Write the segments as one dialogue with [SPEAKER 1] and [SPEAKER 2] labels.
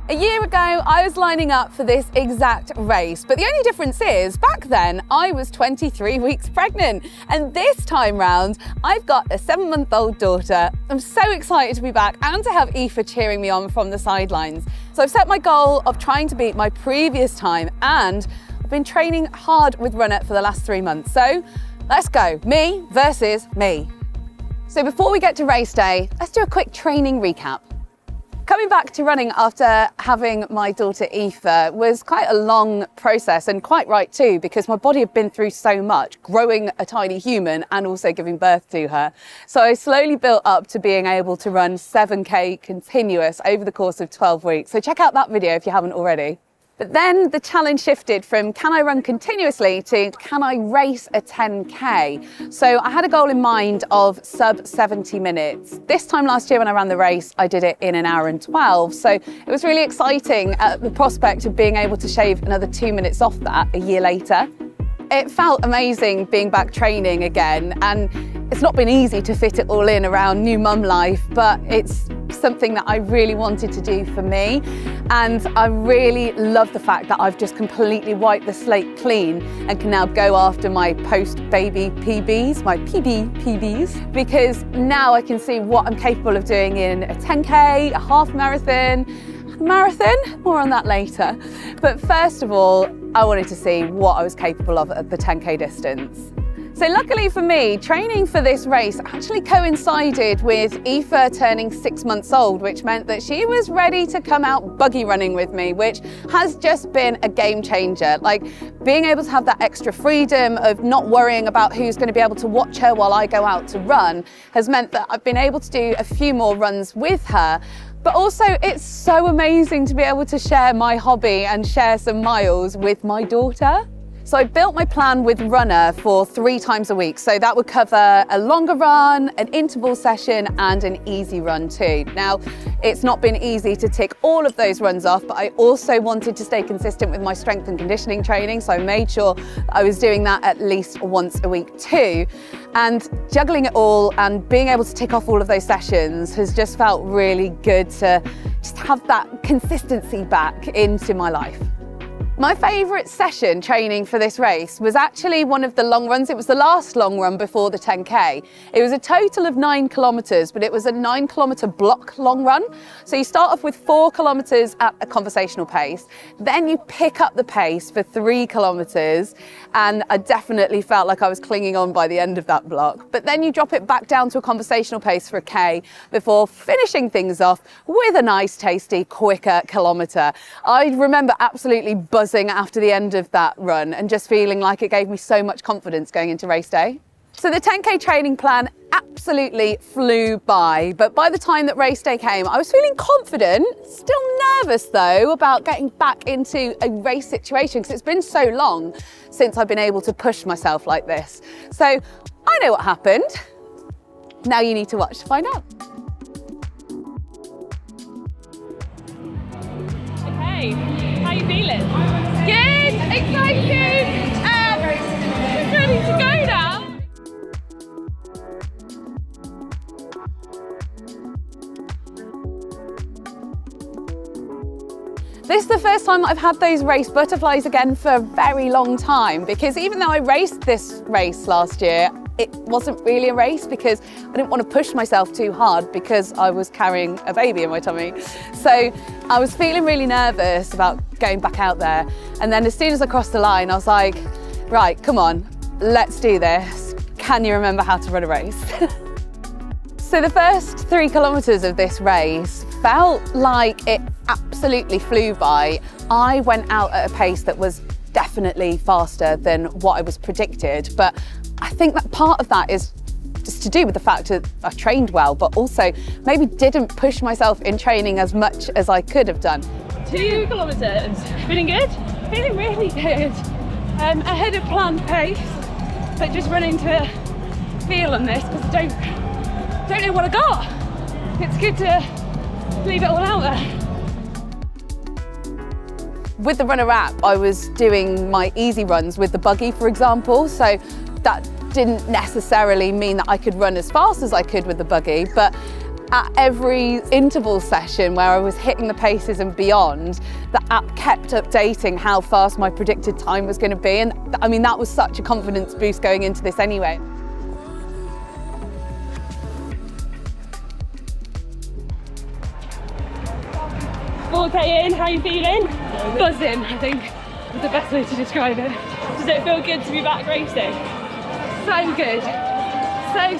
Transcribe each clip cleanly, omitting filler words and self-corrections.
[SPEAKER 1] A year ago, I was lining up for this exact race, but the only difference is, back then, I was 23 weeks pregnant, and this time round, I've got a 7-month-old daughter. I'm so excited to be back and to have Aoife cheering me on from the sidelines. So I've set my goal of trying to beat my previous time, and I've been training hard with Runna for the last 3 months. So let's go, me versus me. So before we get to race day, let's do a quick training recap. Coming back to running after having my daughter Aoife was quite a long process, and quite right too, because my body had been through so much, growing a tiny human and also giving birth to her. So I slowly built up to being able to run 7K continuous over the course of 12 weeks. So check out that video if you haven't already. But then the challenge shifted from can I run continuously to can I race a 10K? So I had a goal in mind of sub 70 minutes. This time last year when I ran the race, I did it in 1 hour and 12. So it was really exciting at the prospect of being able to shave another 2 minutes off that a year later. It felt amazing being back training again, and it's not been easy to fit it all in around new mum life, but it's something that I really wanted to do for me. And I really love the fact that I've just completely wiped the slate clean and can now go after my post-baby PBs, my PBs, because now I can see what I'm capable of doing in a 10K, a half marathon, more on that later. But first of all, I wanted to see what I was capable of at the 10K distance. So luckily for me, training for this race actually coincided with Aoife turning 6 months old, which meant that she was ready to come out buggy running with me, which has just been a game changer. Like, being able to have that extra freedom of not worrying about who's going to be able to watch her while I go out to run has meant that I've been able to do a few more runs with her. But also, it's so amazing to be able to share my hobby and share some miles with my daughter. So I built my plan with Runna for 3 times a week. So that would cover a longer run, an interval session, and an easy run too. Now, it's not been easy to tick all of those runs off, but I also wanted to stay consistent with my strength and conditioning training. So I made sure that I was doing that at least once a week too. And juggling it all and being able to tick off all of those sessions has just felt really good to just have that consistency back into my life. My favourite session training for this race was actually one of the long runs. It was the last long run before the 10K. It was a total of 9 kilometres, but it was a 9-kilometre block long run. So you start off with 4 kilometres at a conversational pace, then you pick up the pace for 3 kilometres, and I definitely felt like I was clinging on by the end of that block. But then you drop it back down to a conversational pace for a K before finishing things off with a nice, tasty, quicker kilometre. I remember absolutely buzzing after the end of that run and just feeling like it gave me so much confidence going into race day. So the 10K training plan absolutely flew by, but by the time that race day came, I was feeling confident, still nervous though about getting back into a race situation because it's been so long since I've been able to push myself like this. So I know what happened. Now you need to watch to find out.
[SPEAKER 2] Okay, how are you feeling?
[SPEAKER 1] Good, excited, just ready to go now. This is the first time I've had those race butterflies again for a very long time, because even though I raced this race last year, it wasn't really a race because I didn't want to push myself too hard because I was carrying a baby in my tummy. So I was feeling really nervous about going back out there. And then as soon as I crossed the line, I was like, right, come on, let's do this. Can you remember how to run a race? So the first 3 kilometres of this race felt like it absolutely flew by. I went out at a pace that was definitely faster than what I was predicted, but I think that part of that is just to do with the fact that I trained well, but also maybe didn't push myself in training as much as I could have done.
[SPEAKER 2] 2 kilometres, feeling good?
[SPEAKER 3] Feeling really good. Ahead of planned pace, but just running to feel on this because I don't know what I got. It's good to leave it all out there.
[SPEAKER 1] With the Runna app, I was doing my easy runs with the buggy, for example, so that didn't necessarily mean that I could run as fast as I could with the buggy, but at every interval session where I was hitting the paces and beyond, the app kept updating how fast my predicted time was going to be. And I mean, that was such a confidence boost going into this anyway.
[SPEAKER 2] Okay, in, how are you feeling?
[SPEAKER 3] Buzzing, I think, is the best way to describe it.
[SPEAKER 2] Does it feel good to be back racing?
[SPEAKER 3] So good.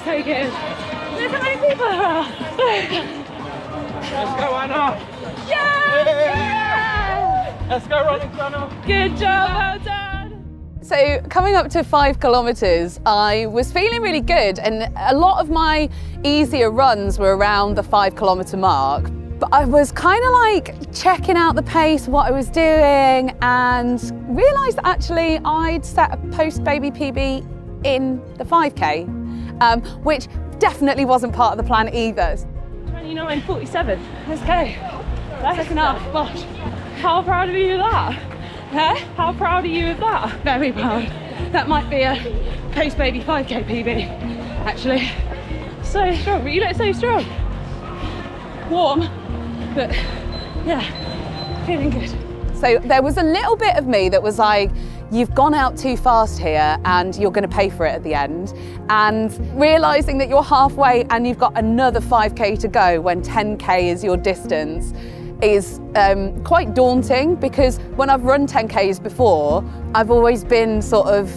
[SPEAKER 3] So good. Look how many people there are.
[SPEAKER 4] Let's go, Anna!
[SPEAKER 3] Yeah!
[SPEAKER 4] Let's go, Runna!
[SPEAKER 2] Good job, well done!
[SPEAKER 1] So coming up to 5 kilometres, I was feeling really good, and a lot of my easier runs were around the 5 kilometre mark. But I was kind of like checking out the pace, what I was doing, and realised that actually I'd set a post-baby PB in the 5K, which definitely wasn't part of the plan either.
[SPEAKER 2] 29:47.
[SPEAKER 3] Let's go. Second half, gosh.
[SPEAKER 2] How proud of you of that?
[SPEAKER 3] Huh?
[SPEAKER 2] How proud are you of that?
[SPEAKER 3] Very proud. That might be a post-baby 5K PB, actually.
[SPEAKER 2] So strong, but you look so strong.
[SPEAKER 3] Warm, but yeah, feeling good.
[SPEAKER 1] So there was a little bit of me that was like, you've gone out too fast here and you're going to pay for it at the end. And realising that you're halfway and you've got another 5K to go when 10K is your distance is quite daunting, because when I've run 10Ks before, I've always been sort of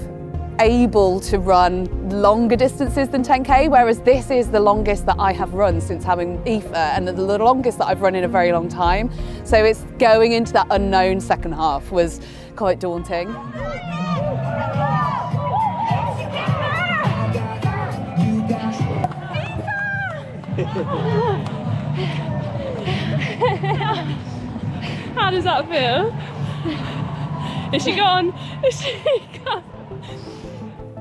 [SPEAKER 1] able to run longer distances than 10K, whereas this is the longest that I have run since having Aoife, and the longest that I've run in a very long time. So it's going into that unknown second half was quite daunting.
[SPEAKER 2] How does that feel? Is she gone? Is she gone?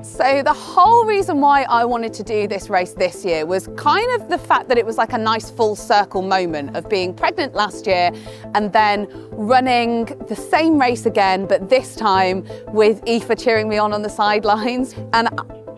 [SPEAKER 1] So the whole reason why I wanted to do this race this year was kind of the fact that it was like a nice full circle moment of being pregnant last year and then running the same race again, but this time with Aoife cheering me on the sidelines. And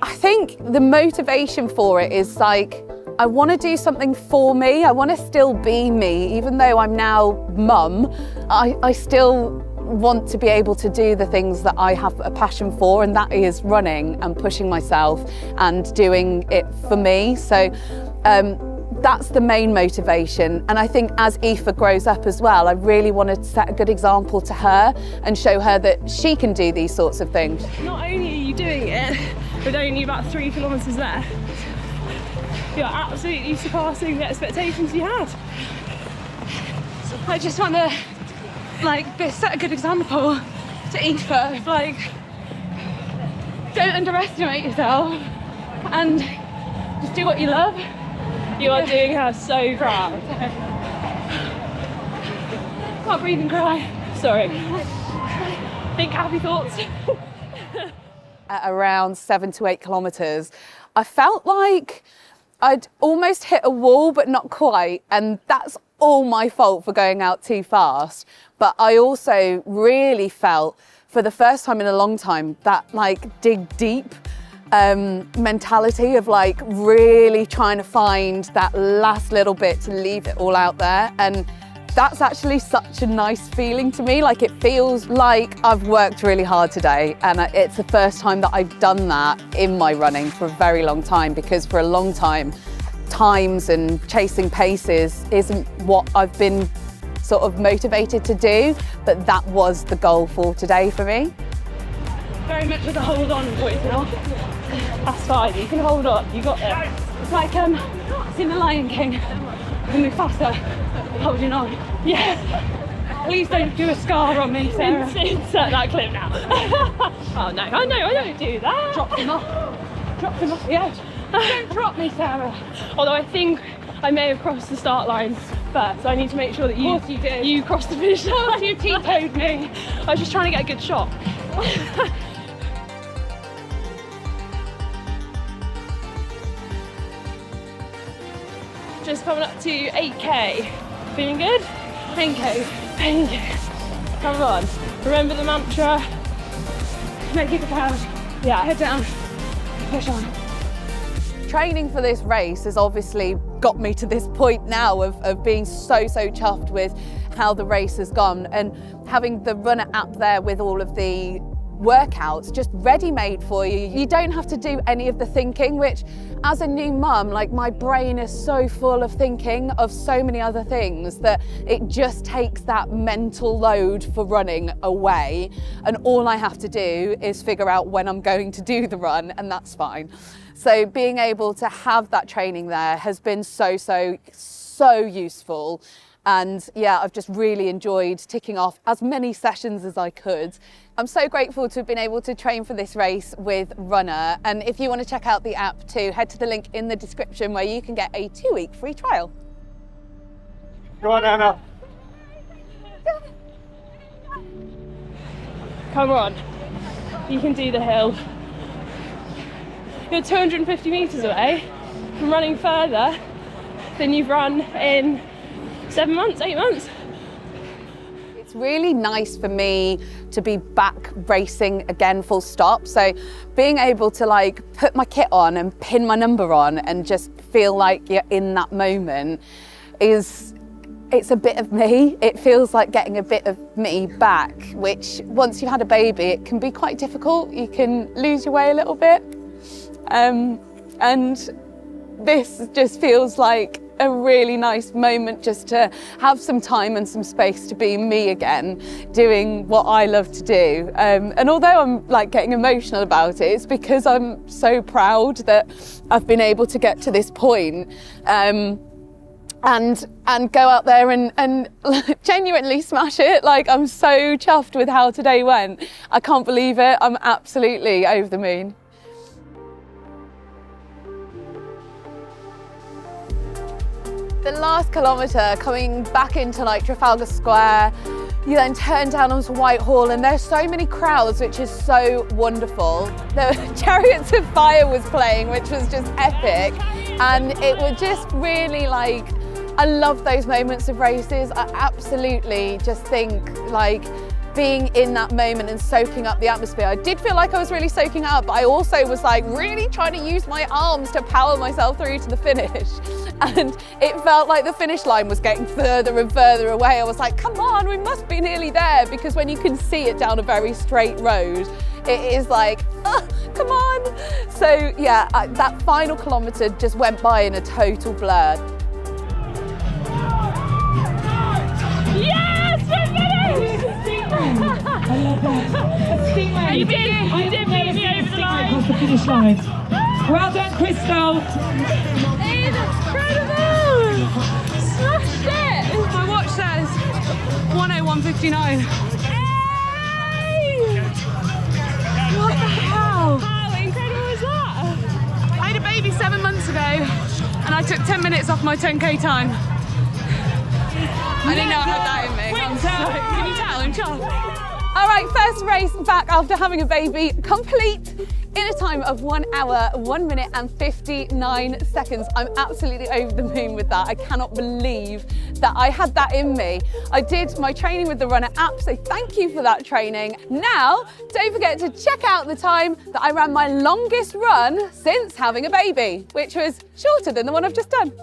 [SPEAKER 1] I think the motivation for it is like, I want to do something for me. I want to still be me, even though I'm now mum. I still want to be able to do the things that I have a passion for, and that is running and pushing myself and doing it for me. So that's the main motivation. And I think as Aoife grows up as well, I really want to set a good example to her and show her that she can do these sorts of things.
[SPEAKER 2] Not only are you doing it with only about 3 kilometres left, you're absolutely surpassing the expectations you had.
[SPEAKER 3] I just want to set a good example to Aoife of don't underestimate yourself and just do what you love.
[SPEAKER 2] You are doing her so proud.
[SPEAKER 3] Can't breathe and cry.
[SPEAKER 2] Sorry. Think happy thoughts.
[SPEAKER 1] At around 7 to 8 kilometres, I felt like I'd almost hit a wall, but not quite. And that's all my fault for going out too fast. But I also really felt, for the first time in a long time, that dig deep mentality of really trying to find that last little bit to leave it all out there. And that's actually such a nice feeling to me. It feels like I've worked really hard today, and it's the first time that I've done that in my running for a very long time, because for a long time, times and chasing paces isn't what I've been sort of motivated to do, but that was the goal for today for me.
[SPEAKER 3] Very much with a hold on voice now.
[SPEAKER 2] That's fine, you can hold on, you got it.
[SPEAKER 3] It's like it's in The Lion King, when Mufasa holding on.
[SPEAKER 2] Yeah.
[SPEAKER 3] Please don't do a scar on me, Sarah.
[SPEAKER 2] Insert that clip now. Oh no, I don't do that.
[SPEAKER 3] Drop him off the edge. Don't drop me, Sarah.
[SPEAKER 2] Although I think I may have crossed the start line first, so I need to make sure that you cross the finish line.
[SPEAKER 3] Of course you T-toed me.
[SPEAKER 2] I was just trying to get a good shot. Just coming up to 8K. Feeling good?
[SPEAKER 3] 10K.
[SPEAKER 2] Feeling good. Come on. Remember the mantra.
[SPEAKER 3] Make it proud.
[SPEAKER 2] Yeah.
[SPEAKER 3] Head down. Push on.
[SPEAKER 1] Training for this race has obviously got me to this point now of being so chuffed with how the race has gone, and having the Runna app there with all of the workouts just ready-made for you. You don't have to do any of the thinking, which as a new mum, like, my brain is so full of thinking of so many other things that it just takes that mental load for running away, and all I have to do is figure out when I'm going to do the run, and that's fine. So being able to have that training there has been so useful. And yeah, I've just really enjoyed ticking off as many sessions as I could. I'm so grateful to have been able to train for this race with Runna. And if you want to check out the app too, head to the link in the description where you can get a 2-week free trial.
[SPEAKER 4] Go on, Emma.
[SPEAKER 2] Come on, you can do the hill. You're 250 metres away from running further than you've run in 7 months, 8 months.
[SPEAKER 1] It's really nice for me to be back racing again, full stop. So being able to like put my kit on and pin my number on and just feel like you're in that moment it's a bit of me. It feels like getting a bit of me back, which once you've had a baby, it can be quite difficult. You can lose your way a little bit. And this just feels like a really nice moment just to have some time and some space to be me again, doing what I love to do. And although I'm like getting emotional about it, it's because I'm so proud that I've been able to get to this point, and go out there and genuinely smash it. Like, I'm so chuffed with how today went. I can't believe it. I'm absolutely over the moon. The last kilometre, coming back into like Trafalgar Square, you then turn down onto Whitehall, and there's so many crowds, which is so wonderful. The Chariots of Fire was playing, which was just epic, and it was just really like, I love those moments of races. I absolutely just think like being in that moment and soaking up the atmosphere. I did feel like I was really soaking it up, but I also was like really trying to use my arms to power myself through to the finish. And it felt like the finish line was getting further and further away. I was like, come on, we must be nearly there, because when you can see it down a very straight road, it is like, oh, come on. So yeah, that final kilometre just went by in a total blur.
[SPEAKER 2] Yes, we're finished!
[SPEAKER 5] I love that. Stingray.
[SPEAKER 2] You did beat me over the line.
[SPEAKER 5] Across the finish line. Well done, Crystal.
[SPEAKER 2] Incredible! Smashed it!
[SPEAKER 3] My watch says 1:01:59.
[SPEAKER 2] Hey!
[SPEAKER 3] What the hell?
[SPEAKER 2] How incredible is that?
[SPEAKER 3] I had a baby 7 months ago, and I took 10 minutes off my 10k time. I didn't know I had that in me. Can you tell? I'm chuffed.
[SPEAKER 1] All right, first race back after having a baby, complete in a time of 1 hour, 1 minute and 59 seconds. I'm absolutely over the moon with that. I cannot believe that I had that in me. I did my training with the Runna app, so thank you for that training. Now, don't forget to check out the time that I ran my longest run since having a baby, which was shorter than the one I've just done.